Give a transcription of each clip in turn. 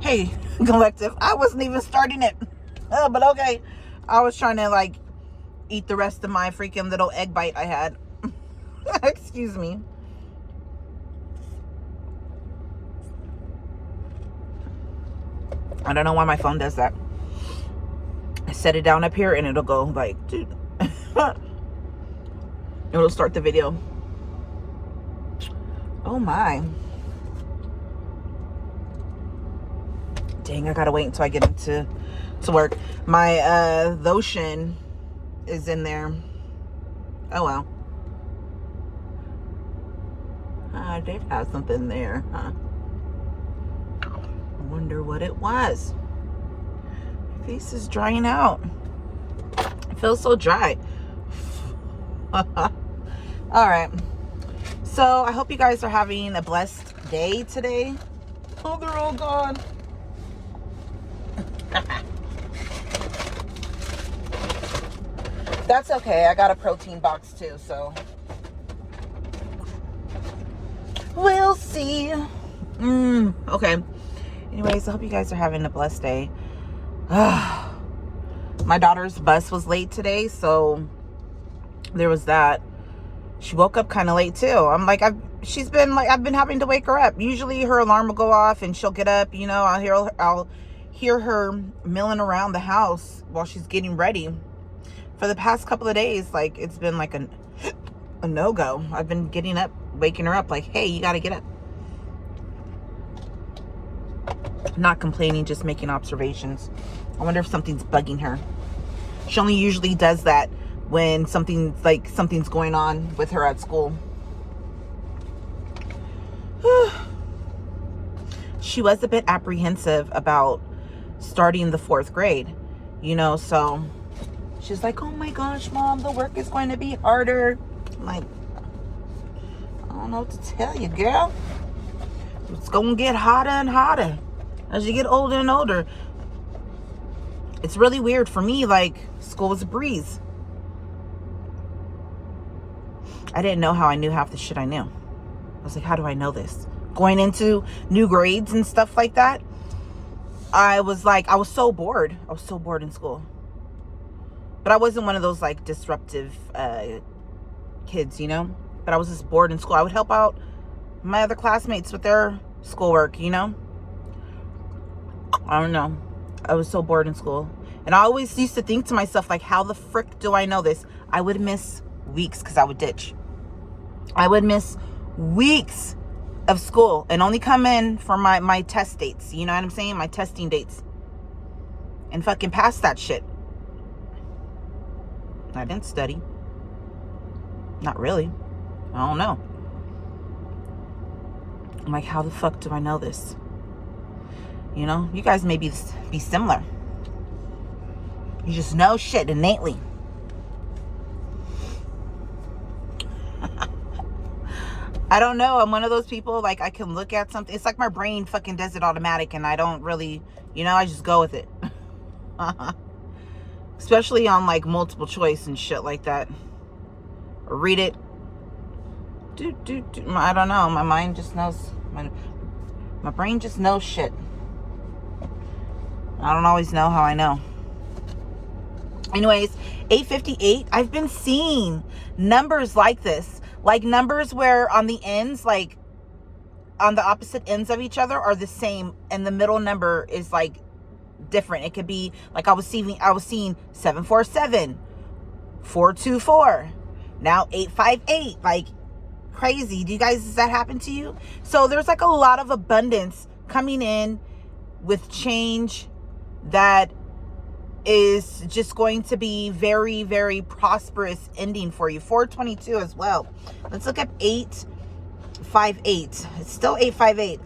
Hey, collective, I wasn't even starting it. But okay. I was trying to like eat the rest of my freaking little egg bite I had. Excuse me. I don't know why my phone does that. I set it down up here and it'll go like, dude. It'll start the video. Oh my. Dang, I gotta wait until I get into work. My lotion is in there. Oh well. I did have something there, huh? I wonder what it was. My face is drying out. It feels so dry. All right. So I hope you guys are having a blessed day today. Oh, they're all gone. That's okay. I got a protein box too, so we'll see. Okay. Anyways, I hope you guys are having a blessed day. My daughter's bus was late today, so there was that. She woke up kind of late too. I'm like, I've been having to wake her up. Usually her alarm will go off and she'll get up, you know, I'll hear her milling around the house while she's getting ready. For the past couple of days, like, it's been like a no-go. I've been getting up, waking her up like, hey, you got to get up. Not complaining, just making observations. I wonder if something's bugging her. She only usually does that when something's going on with her at school. She was a bit apprehensive about starting the 4th grade, you know, so she's like, oh my gosh, Mom, the work is going to be harder. I'm like, I don't know what to tell you, girl. It's going to get hotter and hotter as you get older and older. It's really weird for me. Like, school was a breeze. I didn't know how I knew half the shit I knew. I was like, how do I know this? Going into new grades and stuff like that, I was so bored. I was so bored in school. But I wasn't one of those like disruptive kids, you know? But I was just bored in school. I would help out my other classmates with their schoolwork, you know? I don't know. I was so bored in school. And I always used to think to myself, like, how the frick do I know this? I would miss weeks because I would ditch. I would miss weeks of school and only come in for my test dates. You know what I'm saying? My testing dates. And fucking pass that shit. I didn't study. Not really. I don't know. I'm like, how the fuck do I know this? You know, you guys may be similar. You just know shit innately. I don't know. I'm one of those people, like, I can look at something. It's like my brain fucking does it automatic and I don't really, you know, I just go with it. Especially on like multiple choice and shit like that. Or read it. I don't know. My mind just knows. My brain just knows shit. I don't always know how I know. Anyways, 858. I've been seeing numbers like this. Like numbers where on the ends, like on the opposite ends of each other are the same. And the middle number is like different. It could be like I was seeing 747, 424, now 858. Like crazy. Does that happen to you? So there's like a lot of abundance coming in with change that is just going to be very, very prosperous ending for you. 422 as well. Let's look at 858. It's still 858.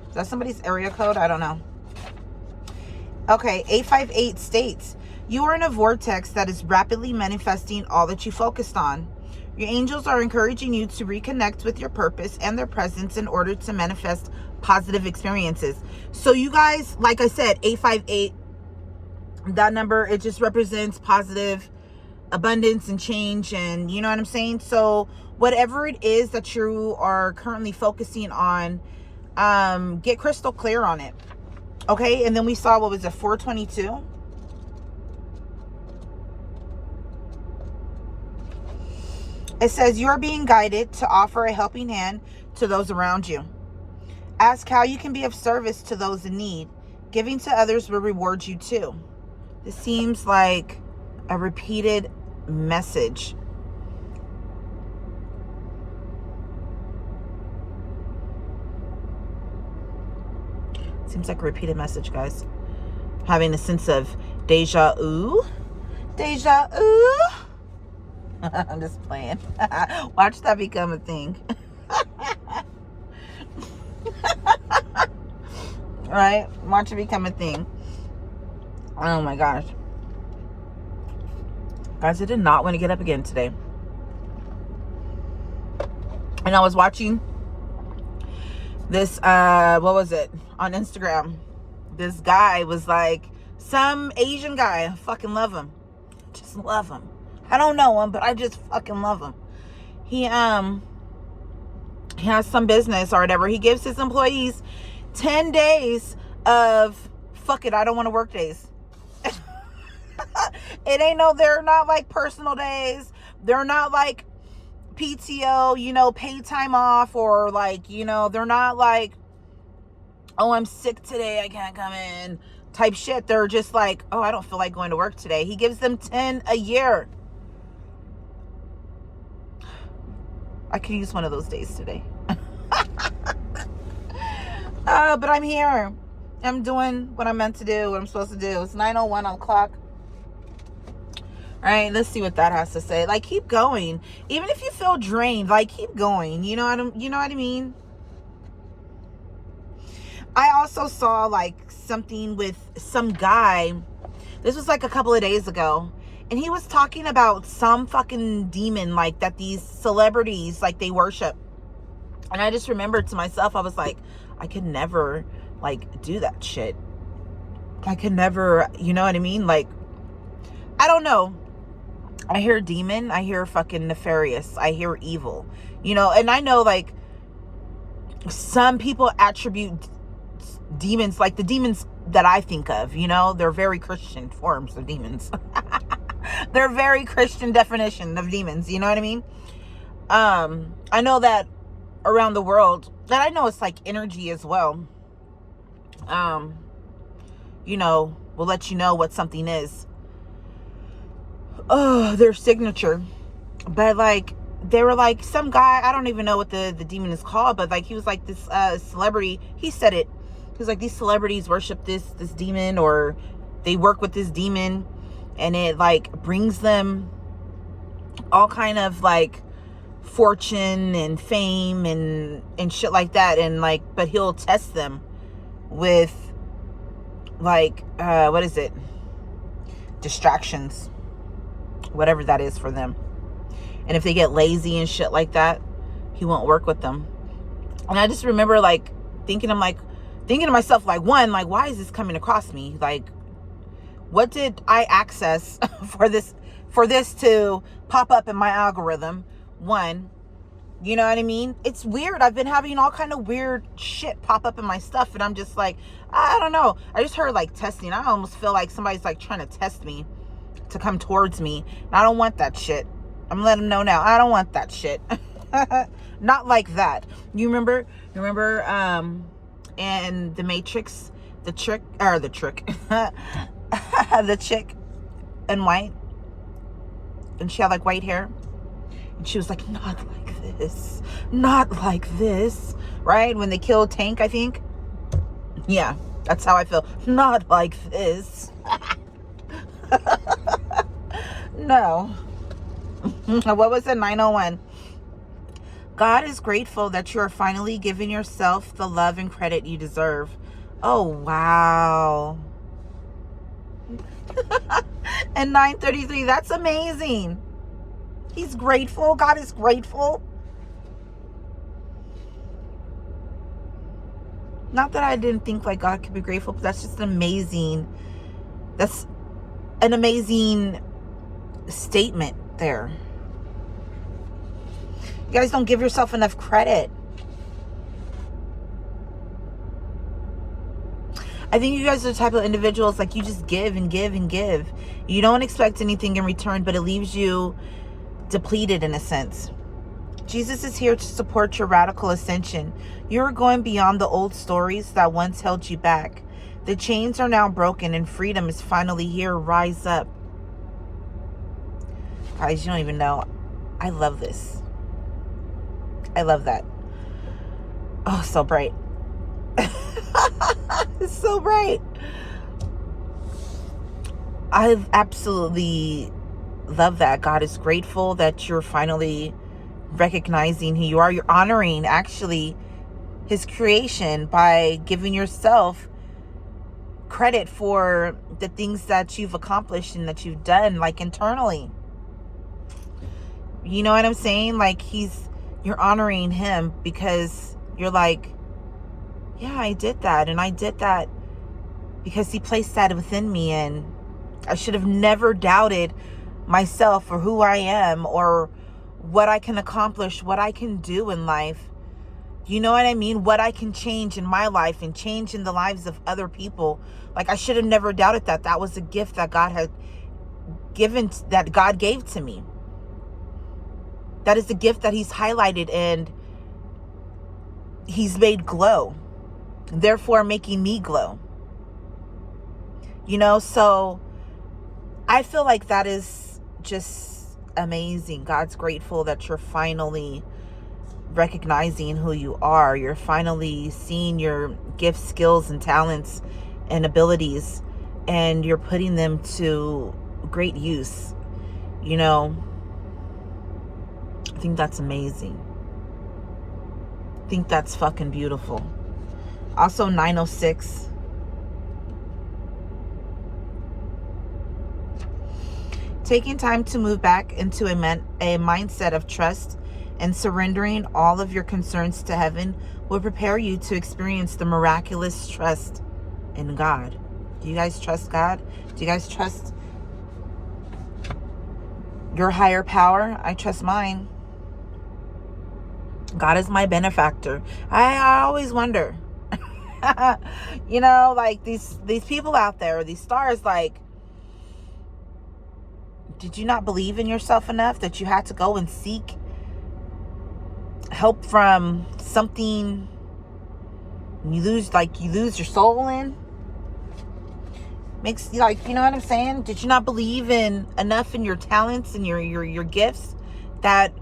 Is that somebody's area code? I don't know. Okay, 858 states, you are in a vortex that is rapidly manifesting all that you focused on. Your angels are encouraging you to reconnect with your purpose and their presence in order to manifest positive experiences. So you guys, like I said, 858, that number, it just represents positive abundance and change, and you know what I'm saying? So whatever it is that you are currently focusing on, Get crystal clear on it. Okay, and then we saw, what was it, 422? It says, you're being guided to offer a helping hand to those around you. Ask how you can be of service to those in need. Giving to others will reward you too. This seems like a repeated message. Seems like a repeated message, guys. Having a sense of deja vu. Deja vu. I'm just playing. Watch that become a thing. Right? Watch it become a thing. Oh my gosh. Guys, I did not want to get up again today. And I was watching this, what was it? On Instagram. This guy was like, some Asian guy. I fucking love him. Just love him. I don't know him, but I just fucking love him. He has some business or whatever. He gives his employees 10 days of fuck it, I don't want to work days. It ain't no, they're not like personal days. They're not like PTO, you know, paid time off, or like, you know, they're not like, oh, I'm sick today, I can't come in type shit. They're just like, oh, I don't feel like going to work today. He gives them 10 a year. I could use one of those days today. But I'm here. I'm doing what I'm meant to do, what I'm supposed to do. It's 9:01 on the clock. All right, let's see what that has to say. Like, keep going. Even if you feel drained, like, keep going. You know what I mean? I also saw, like, something with some guy. This was, like, a couple of days ago. And he was talking about some fucking demon, like, that these celebrities, like, they worship. And I just remembered to myself, I was like, I could never, like, do that shit. I could never, you know what I mean? Like, I don't know. I hear demon. I hear fucking nefarious. I hear evil. You know, and I know, like, some people attribute demons, like the demons that I think of, you know, they're very Christian forms of demons. They're very Christian definition of demons. You know what I mean? I know that around the world, that I know it's like energy as well. You know, will let you know what something is. Oh, their signature. But like, they were like, some guy, I don't even know what the demon is called, but like, he was like this celebrity. He said it. He was like, these celebrities worship this demon, or they work with this demon, and it like brings them all kind of like fortune and fame and shit like that. And like, but he'll test them with like, what is it? Distractions. Whatever that is for them. And if they get lazy and shit like that, he won't work with them. And I just remember like thinking to myself, like, one, like, why is this coming across me? Like, what did I access for this to pop up in my algorithm? One, you know what I mean? It's weird. I've been having all kind of weird shit pop up in my stuff, and I'm just like, I don't know. I just heard like testing. I almost feel like somebody's like trying to test me to come towards me. And I don't want that shit. I'm letting them know now. I don't want that shit. Not like that. You remember in The Matrix, the chick in white, and she had like white hair, and she was like, not like this, right? When they killed Tank, I think. Yeah, that's how I feel. Not like this. No. What was it? 9:01. God is grateful that you are finally giving yourself the love and credit you deserve. Oh, wow. And 9:33. That's amazing. He's grateful. God is grateful. Not that I didn't think like God could be grateful, but that's just amazing. That's an amazing statement there. You guys don't give yourself enough credit. I think you guys are the type of individuals, like, you just give and give and give. You don't expect anything in return, but it leaves you depleted in a sense. Jesus is here to support your radical ascension. You're going beyond the old stories that once held you back. The chains are now broken and freedom is finally here. Rise up. Guys, you don't even know. I love this. I love that. Oh, so bright. It's so bright. I absolutely love that. God is grateful that you're finally recognizing who you are. You're honoring, actually, his creation by giving yourself credit for the things that you've accomplished and that you've done, like, internally. You know what I'm saying? Like, you're honoring him because you're like, yeah, I did that. And I did that because he placed that within me. And I should have never doubted myself or who I am or what I can accomplish, what I can do in life. You know what I mean? What I can change in my life and change in the lives of other people. Like, I should have never doubted that. That was a gift that God had given, that God gave to me. That is the gift that he's highlighted and he's made glow, therefore making me glow. You know, so I feel like that is just amazing. God's grateful that you're finally recognizing who you are. You're finally seeing your gifts, skills, and talents and abilities, and you're putting them to great use. You know, I think that's amazing. I think that's fucking beautiful. Also, 906. Taking time to move back into a mindset of trust and surrendering all of your concerns to heaven will prepare you to experience the miraculous trust in God. Do you guys trust God? Do you guys trust your higher power? I trust mine. God is my benefactor. I always wonder, you know, like these people out there, these stars, like, did you not believe in yourself enough that you had to go and seek help from something you lose your soul in? Makes, like, you know what I'm saying? Did you not believe enough in your talents and your gifts that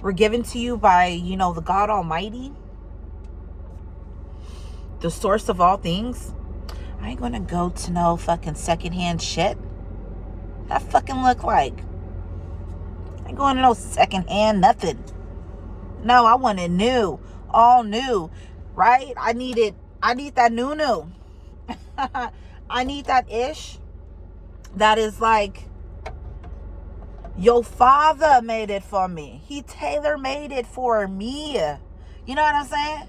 were given to you by, you know, the God Almighty, the source of all things? I ain't gonna go to no fucking secondhand shit. That fucking look like? I ain't going to no secondhand nothing. No, I want it new, all new, right? I need that new. I need that ish that is like, your father made it for me. He tailor-made it for me. You know what I'm saying?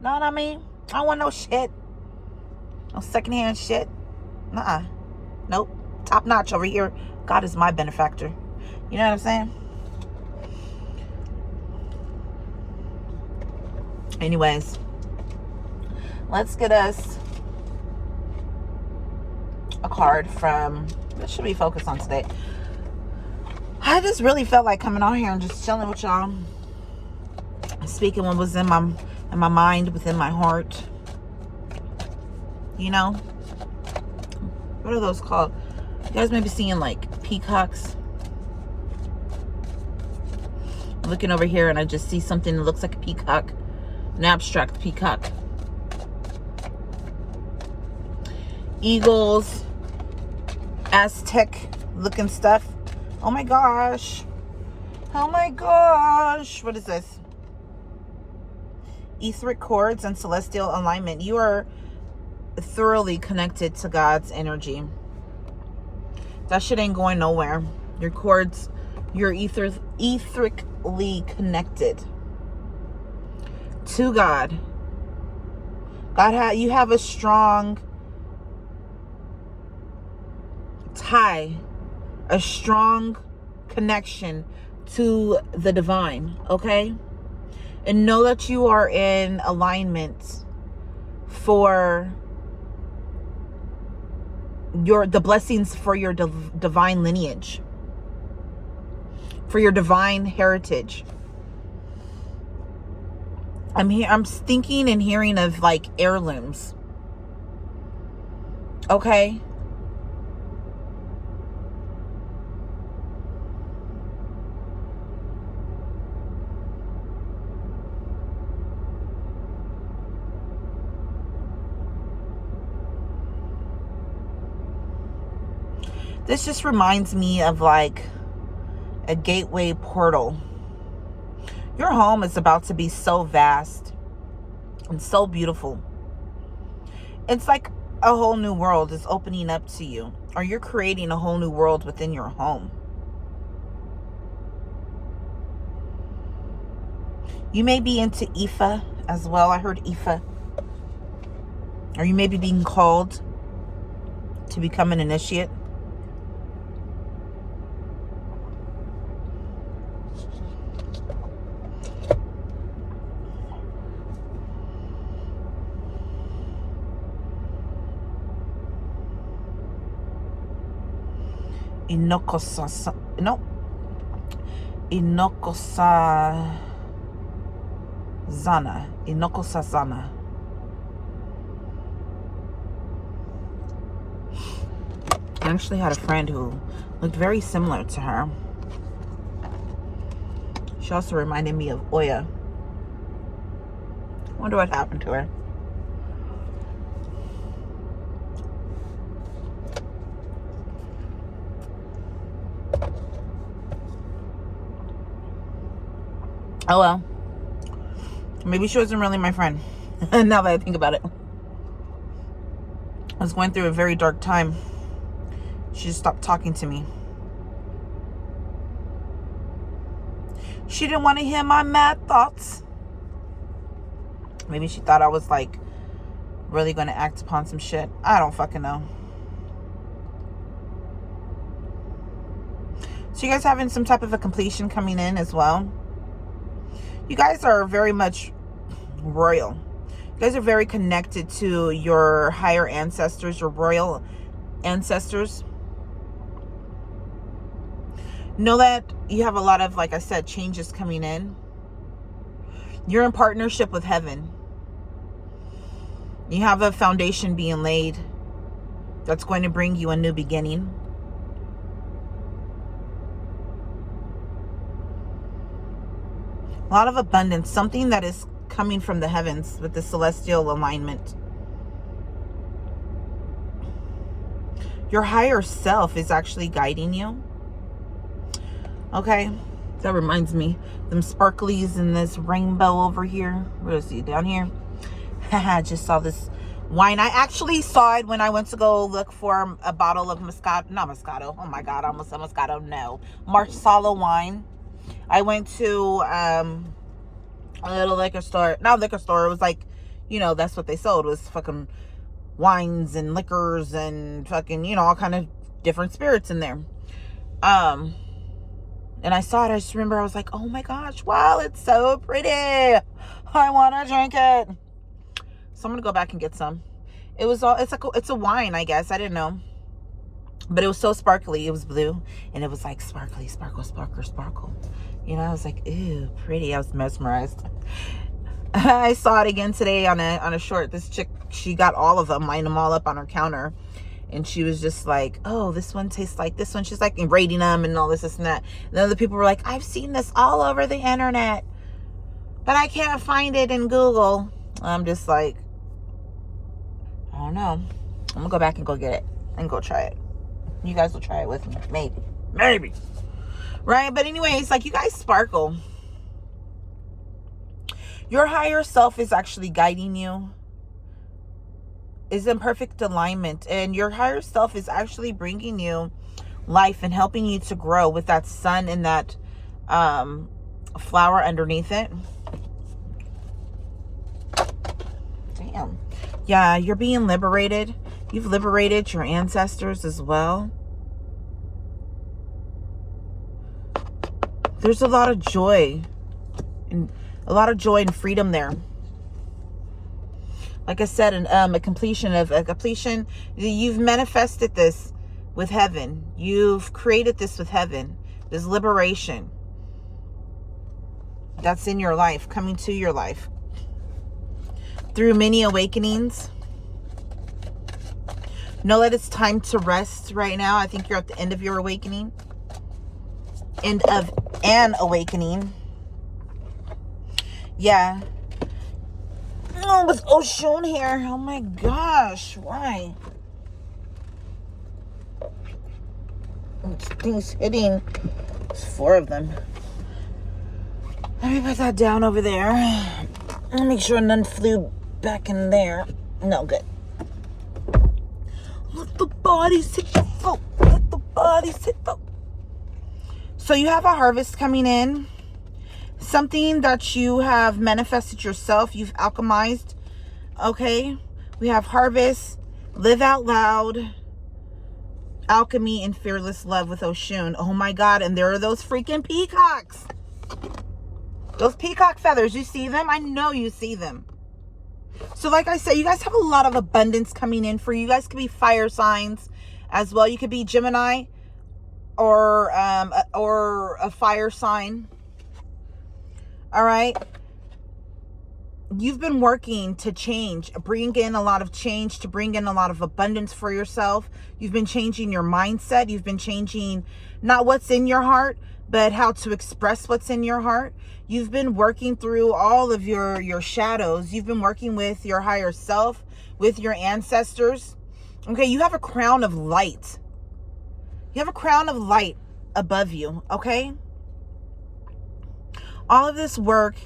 Know what I mean? I don't want no shit. No secondhand shit. Nuh-uh. Nope. Top notch over here. God is my benefactor. You know what I'm saying? Anyways, let's get us a card from, what should we focus on today? I just really felt like coming on here and just chilling with y'all, speaking what was in my mind, within my heart. You know, what are those called? You guys may be seeing like peacocks. I'm looking over here and I just see something that looks like a peacock, an abstract peacock. Eagles, Aztec looking stuff. Oh my gosh. Oh my gosh. What is this? Etheric cords and celestial alignment. You are thoroughly connected to God's energy. That shit ain't going nowhere. Your cords, you're etherically connected to God. You have a strong tie, a strong connection to the divine, okay? And know that you are in alignment for the blessings for your divine lineage, for your divine heritage. I'm thinking and hearing of like heirlooms. Okay? This just reminds me of like a gateway portal. Your home is about to be so vast and so beautiful. It's like a whole new world is opening up to you, or you're creating a whole new world within your home. You may be into Ifa as well. I heard Ifa. Or you may be being called to become an initiate. Inokosazana. I actually had a friend who looked very similar to her. She also reminded me of Oya. Wonder what happened to her. Oh well. Maybe she wasn't really my friend. Now that I think about it. I was going through a very dark time. She just stopped talking to me. She didn't want to hear my mad thoughts. Maybe she thought I was like really going to act upon some shit. I don't fucking know. So you guys having some type of a completion coming in as well. You guys are very much royal. You guys are very connected to your higher ancestors, your royal ancestors. Know that you have a lot of, like I said, changes coming in. You're in partnership with heaven. You have a foundation being laid that's going to bring you a new beginning. A lot of abundance, something that is coming from the heavens with the celestial alignment. Your higher self is actually guiding you. Okay, that reminds me, them sparklies and this rainbow over here. Where is he? Down here? I just saw this wine. I actually saw it when I went to go look for a bottle of Moscato. Not Moscato. Oh my God, I almost said Moscato. No. Marsala wine. I went to a little liquor store. Not liquor store. It was like, you know, that's what they sold. It was fucking wines and liquors and fucking, you know, all kind of different spirits in there. And I saw it. I just remember I was like, oh my gosh, wow, it's so pretty. I want to drink it. So I'm going to go back and get some. It was all, it's a wine, I guess. I didn't know. But it was so sparkly. It was blue. And it was like sparkly, sparkle, sparkle, sparkle. You know, I was like, ew, pretty. I was mesmerized. I saw it again today on a short. This chick, she got all of them, lined them all up on her counter. And she was just like, oh, this one tastes like this one. She's like rating them and all this and that. And other people were like, I've seen this all over the internet, but I can't find it in Google. I'm just like, I don't know. I'm going to go back and go get it and go try it. You guys will try it with me. Maybe. Right? But anyways, like, you guys sparkle. Your higher self is actually guiding you. Is in perfect alignment, and your higher self is actually bringing you life and helping you to grow with that sun and that flower underneath it. Damn. Yeah, you're being liberated. You've liberated your ancestors as well. There's a lot of joy and freedom there. Like I said, a completion. You've manifested this with heaven. You've created this with heaven. There's liberation that's in your life, coming to your life through many awakenings. Know that it's time to rest right now. I think you're at the end of your awakening. End of an awakening. Yeah. Oh, with Oshun here. Oh my gosh. Why? Things hitting. There's 4 of them. Let me put that down over there. I'll make sure none flew back in there. No, good. Let the bodies hit the floor. Let the bodies hit the... So you have a harvest coming in. Something that you have manifested yourself. You've alchemized. Okay. We have harvest. Live out loud. Alchemy and fearless love with Oshun. Oh my God. And there are those freaking peacocks. Those peacock feathers. You see them? I know you see them. So like I said, you guys have a lot of abundance coming in for you. You guys could be fire signs as well. You could be Gemini or a fire sign. All right. You've been working to change, bring in a lot of change, to bring in a lot of abundance for yourself. You've been changing your mindset. You've been changing not what's in your heart, but how to express what's in your heart. You've been working through all of your shadows. You've been working with your higher self, with your ancestors. Okay, you have a crown of light. You have a crown of light above you, okay? All of this work,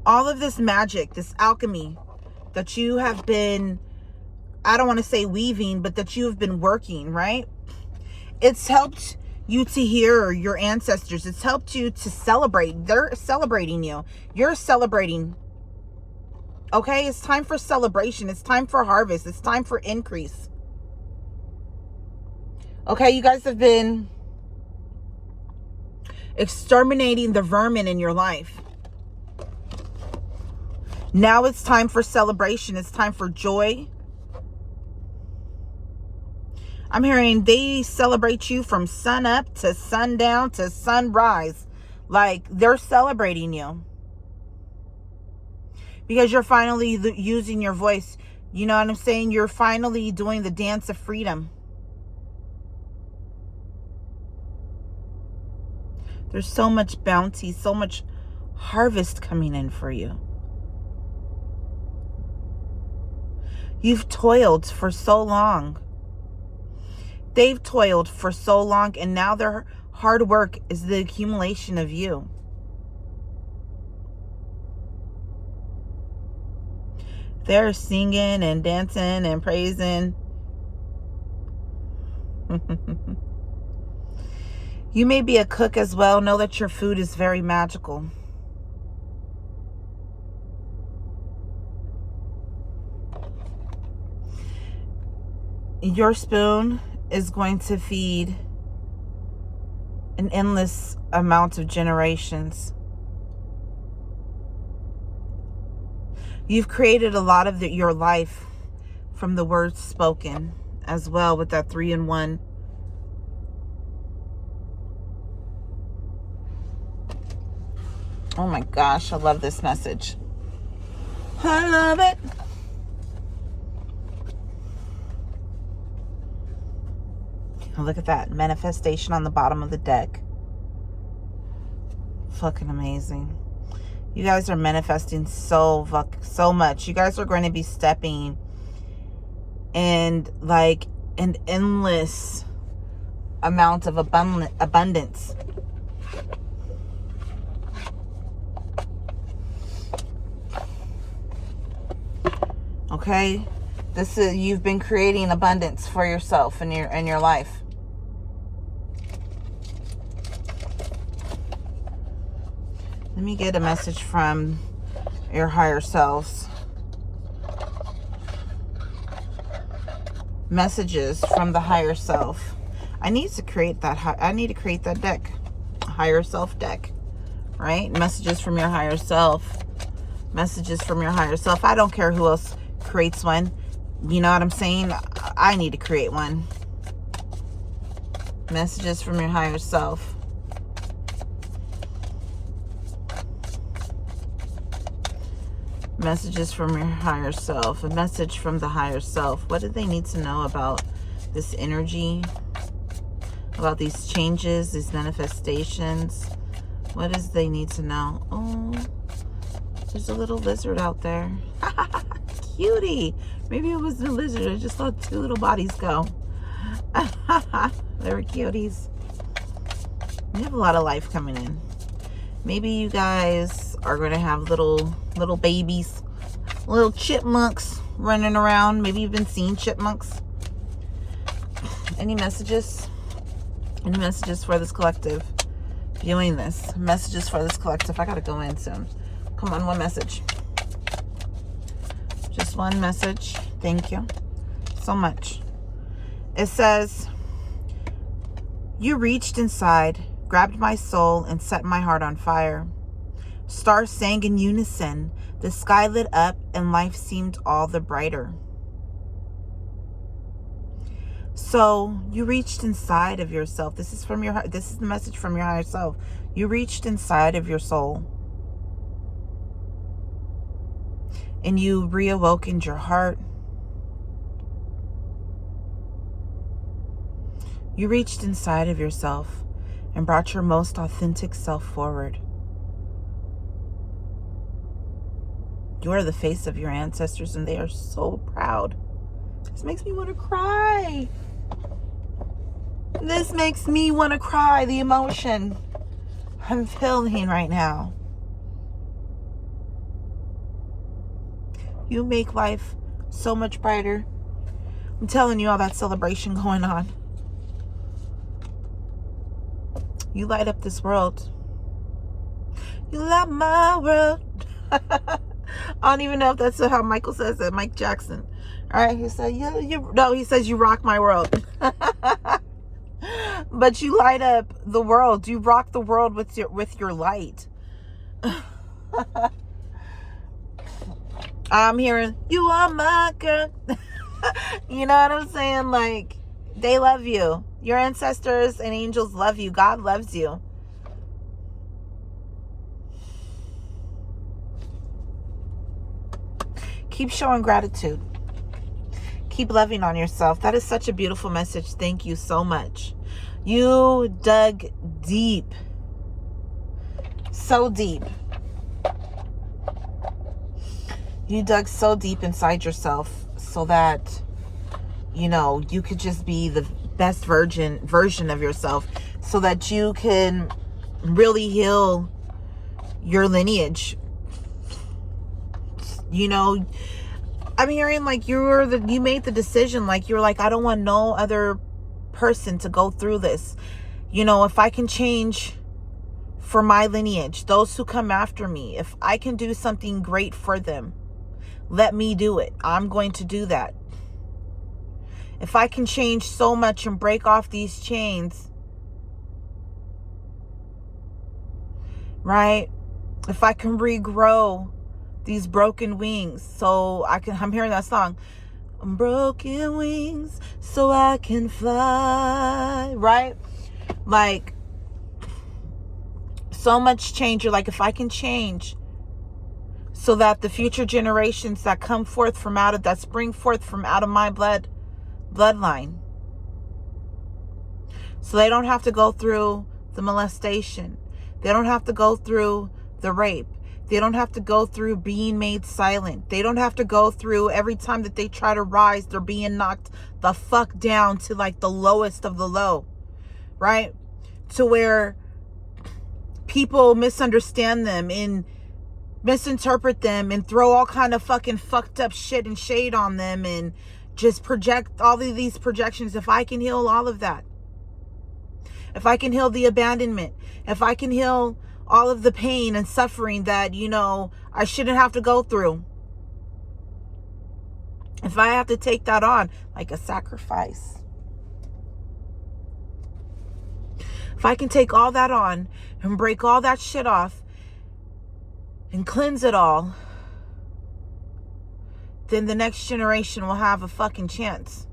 all of this magic, this alchemy that you have been, I don't want to say weaving, but that you have been working, right? It's helped you to hear your ancestors. It's helped you to celebrate. They're celebrating you. You're celebrating. Okay? It's time for celebration. It's time for harvest. It's time for increase. Okay? You guys have been exterminating the vermin in your life. Now it's time for celebration. It's time for joy. I'm hearing they celebrate you from sun up to sundown to sunrise. Like, they're celebrating you. Because you're finally using your voice. You know what I'm saying? You're finally doing the dance of freedom. There's so much bounty, so much harvest coming in for you. You've toiled for so long. They've toiled for so long, and now their hard work is the accumulation of you. They're singing and dancing and praising. You may be a cook as well. Know that your food is very magical. Your spoon is going to feed an endless amount of generations. You've created a lot of your life from the words spoken as well, with that 3-in-1. Oh my gosh, I love this message. I love it. Look at that manifestation on the bottom of the deck. Fucking amazing. You guys are manifesting so much. You guys are going to be stepping in like an endless amount of abundance. Okay? You've been creating abundance for yourself in your life. Let me get a message from your higher selves. Messages from the higher self. I need to create that deck. Higher self deck. Right? Messages from your higher self. Messages from your higher self. I don't care who else creates one. You know what I'm saying? I need to create one. Messages from your higher self. Messages from your higher self. A message from the higher self. What do they need to know about this energy? About these changes, these manifestations? What does they need to know? Oh, there's a little lizard out there. Cutie. Maybe it was the lizard. I just saw two little bodies go. They were cuties. You have a lot of life coming in. Maybe you guys are going to have little babies, little chipmunks running around. Maybe you've been seeing chipmunks. Any messages? Any messages for this collective? Viewing this. Messages for this collective. I got to go in soon. Come on, one message. Just one message. Thank you so much. It says, you reached inside, grabbed my soul, and set my heart on fire. Stars sang in unison. The sky lit up, and life seemed all the brighter. So you reached inside of yourself. This is from your. This is the message from your higher self. You reached inside of your soul, and you reawakened your heart. You reached inside of yourself and brought your most authentic self forward. You are the face of your ancestors, and they are so proud. This makes me want to cry. This makes me want to cry. The emotion I'm feeling right now. You make life so much brighter. I'm telling you, all that celebration going on. You light up this world. You light my world. I don't even know if that's how Michael says it. Mike Jackson. All right, he said, no, he says you rock my world. But you light up the world. You rock the world with your light. I'm hearing, you are my girl. You know what I'm saying? Like, they love you. Your ancestors and angels love you. God loves you. Keep showing gratitude. Keep loving on yourself. That is such a beautiful message. Thank you so much. You dug deep. So deep. You dug so deep inside yourself so that, you know, you could just be the best version of yourself, so that you can really heal your lineage. You know, I'm hearing like you made the decision, like you're like, I don't want no other person to go through this. You know, if I can change for my lineage, those who come after me, if I can do something great for them, let me do it. I'm going to do that. If I can change so much and break off these chains, right? If I can regrow these broken wings so I'm hearing that song, broken wings so I can fly, right? Like, so much change. You're like, if I can change so that the future generations that come forth that spring forth from out of my bloodline, so they don't have to go through the molestation, they don't have to go through the rape, they don't have to go through being made silent, they don't have to go through every time that they try to rise, they're being knocked the fuck down to like the lowest of the low, right? To where people misunderstand them and misinterpret them and throw all kind of fucking fucked up shit and shade on them and just project all of these projections. If I can heal all of that, if I can heal the abandonment, if I can heal all of the pain and suffering that, you know, I shouldn't have to go through, if I have to take that on like a sacrifice, if I can take all that on and break all that shit off and cleanse it all then the next generation will have a fucking chance.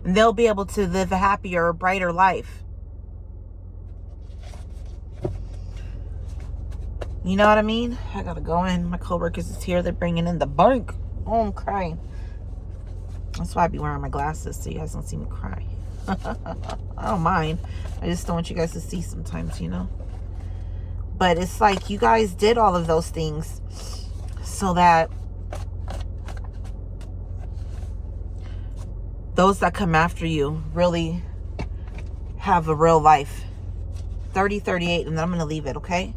And they'll be able to live a happier, brighter life. You know what I mean? I gotta go in. My coworkers is here. They're bringing in the bank. Oh, I'm crying. That's why I be wearing my glasses, so you guys don't see me cry. I don't mind. I just don't want you guys to see sometimes, you know? But it's like you guys did all of those things so that those that come after you really have a real life. 30, 38, and then I'm going to leave it, okay?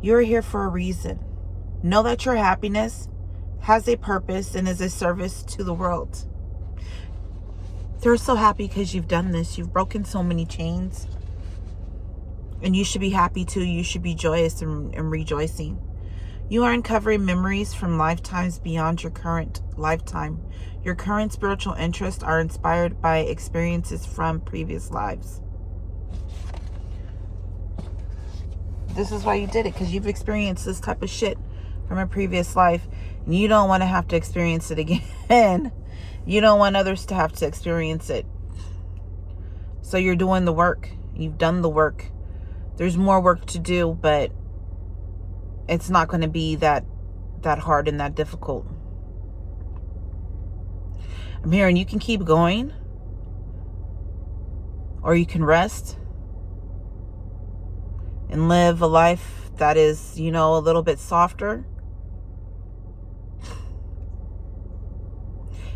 You're here for a reason. Know that your happiness has a purpose and is a service to the world. They're so happy because you've done this. You've broken so many chains. And you should be happy too. You should be joyous and rejoicing. You are uncovering memories from lifetimes beyond your current lifetime. Your current spiritual interests are inspired by experiences from previous lives. This is why you did it, because you've experienced this type of shit from a previous life. And you don't want to have to experience it again. You don't want others to have to experience it. So you're doing the work. You've done the work. There's more work to do, but it's not going to be that hard and that difficult. I'm hearing you can keep going, or you can rest and live a life that is, you know, a little bit softer.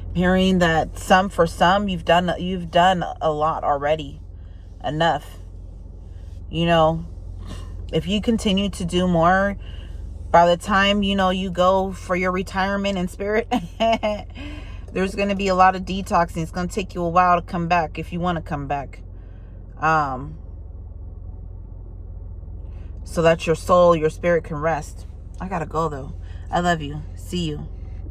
I'm hearing that for some you've done a lot already. Enough. You know, if you continue to do more, by the time, you know, you go for your retirement in spirit, there's going to be a lot of detoxing. It's going to take you a while to come back if you want to come back. So that your soul, your spirit can rest. I got to go though. I love you. See you.